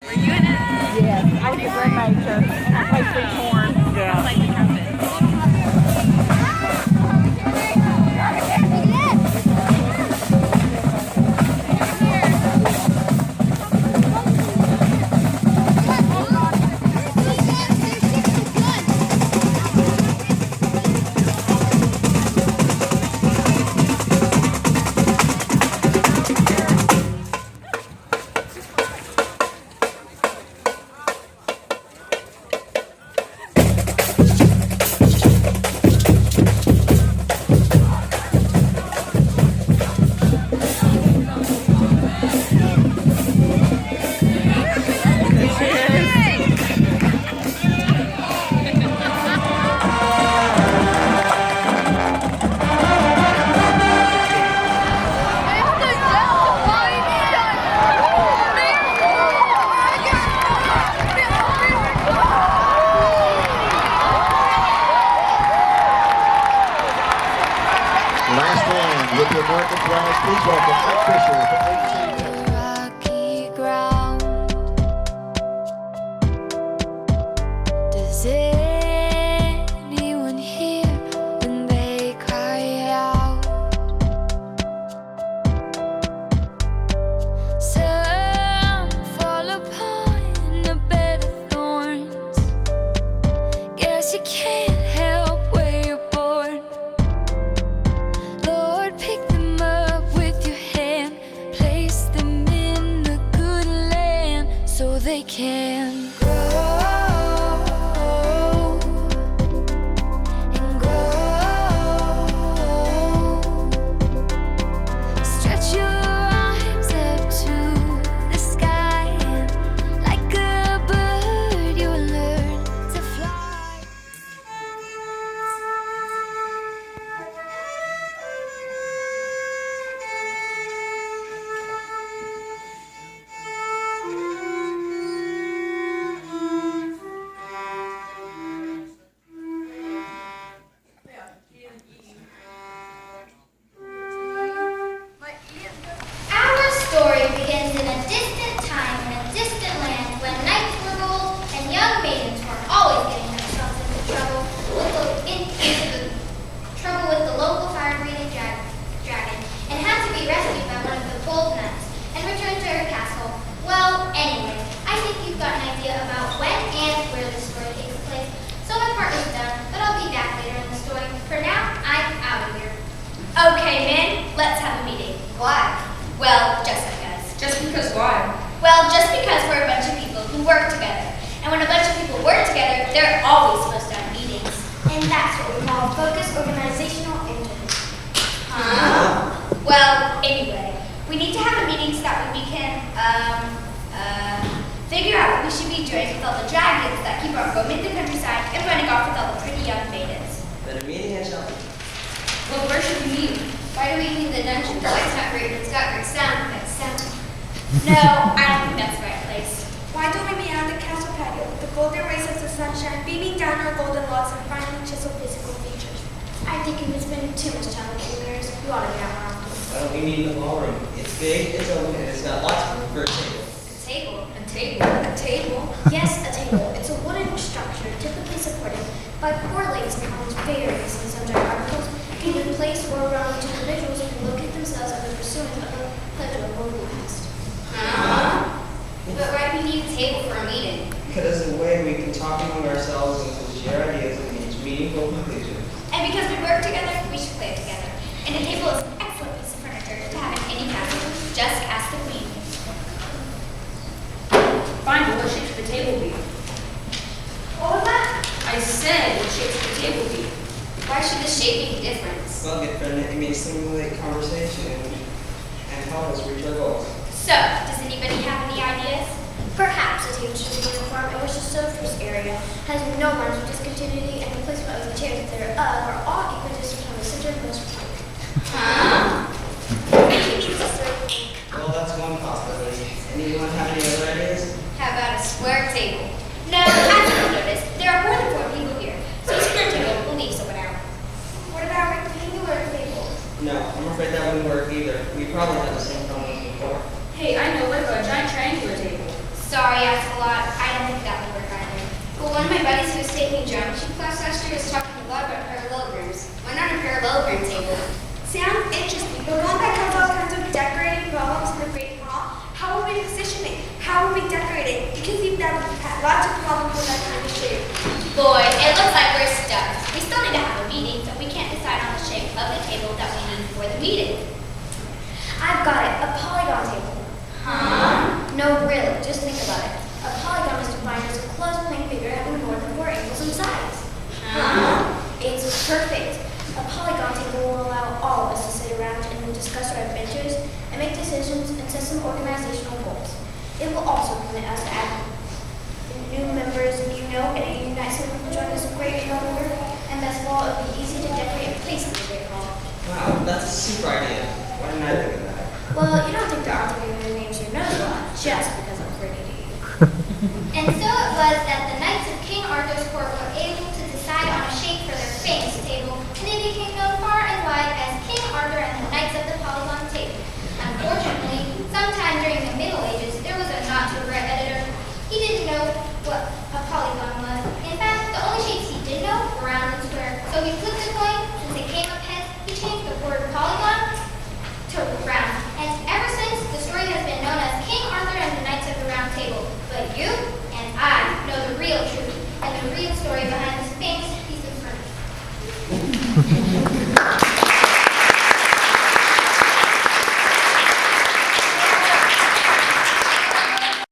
Were you in it? Yes, I was a drum major. I played three horn. I like the trumpet. Last one with the American flag. Please welcome Mike Fisher from Lake City, Texas. Rocky ground. Does anyone hear when they cry out? Some fall upon a bed of thorns. Guess you can't help where you're born. Lord, pick them up with your hand, place them in the good land so they can grow and grow. Stretch your arms up to the sky, and like a bird you will learn to fly. Our story begins in a distant time in a distant land when nights were gold and young maidens were always getting themselves into trouble with the local fire-breathing dragon and had to be rescued by one of the bold nuns and returned to her castle. Well, anyway, I think you've got an idea about when and where the story takes place, so my part is done, but I'll be back later in the story. For now, I'm out of here. Okay, men, let's have a meeting. Why? Well, just because. Just because why? Well, just because we're a bunch of people who work together. And when a bunch of people work together, they're always supposed to have meetings. And that's what we call focused organizational interest. Well, anyway, we need to have a meeting so that we can, figure out what we should be doing with all the dragons that keep on roaming the countryside and running off with all the pretty young maidens. Then a meeting at shelter. Well, where should we meet? Why do we meet in the dungeon? The light's not great, but it's got great sound. No, I don't think that's the right place. Why don't we meet on the castle patio with the golden rays of the sunshine beaming down our golden locks and finely chiseled physical features? I think we've been spending too much time with you mirrors. You ought to get out more often. Why don't we meet in the ballroom? It's big, it's open, and it's got lots of room for a table. A table. A table? A table? Yes, a table. It's a wooden structure typically supported by poor ladies and commons various and sundry articles, either placed or around to individuals who locate themselves under pursuance of a pleasurable repast. But why do we need a table for a meeting? Because it's a way we can talk among ourselves and to share ideas and reach meaningful conclusions. And because we work together, we should play together. And a table is an excellent piece of furniture to have in any castle. Just ask the queen. Fine, but what shape should the table be? What was that? I said, what shape should the table be? Why should the shape make a difference? Well, good friend, it may stimulate conversation and help us reach our goals. So, does anybody have any ideas? Perhaps a table should be uniform in which the surface area has no lines of discontinuity and the placement of the chairs thereof are all equidistant from the centermost point. Maybe it's a circle. Well, that's one possibility. Anyone have any other ideas? How about a square table? No, as you noticed, there are more than 4 people here, so a square table will leave someone out. What about a rectangular table? No, I'm afraid that wouldn't work either. We probably had the same problem before. Hey, I know, what about a giant triangular table? Sorry, I of my buddies who was taking geometry class last year was talking a lot about parallelograms. Why not a parallelogram table? Sounds interesting, but won't that cause all kinds of decorating problems in the great hall? How will we position it? How will we decorate it? Because we've had lots of problems with that kind of shape. Boy, it looks like we're stuck. We still need to have a meeting, but we can't decide on the shape of the table that we need for the meeting. I've got it, a polygon table. Huh? No, really, just think about it. A polygon is defined as a closed plane figure having more than 4 angles and sides. Huh? It's perfect. A polygon table will allow all of us to sit around and discuss our adventures and make decisions and set some organizational goals. It will also permit us to add new members and A&E November will join us in great November, and best of all, it will be easy to decorate a place in the great hall. Wow, that's a super idea. Why didn't I think of that? Well, you don't think there aren't any names you know, just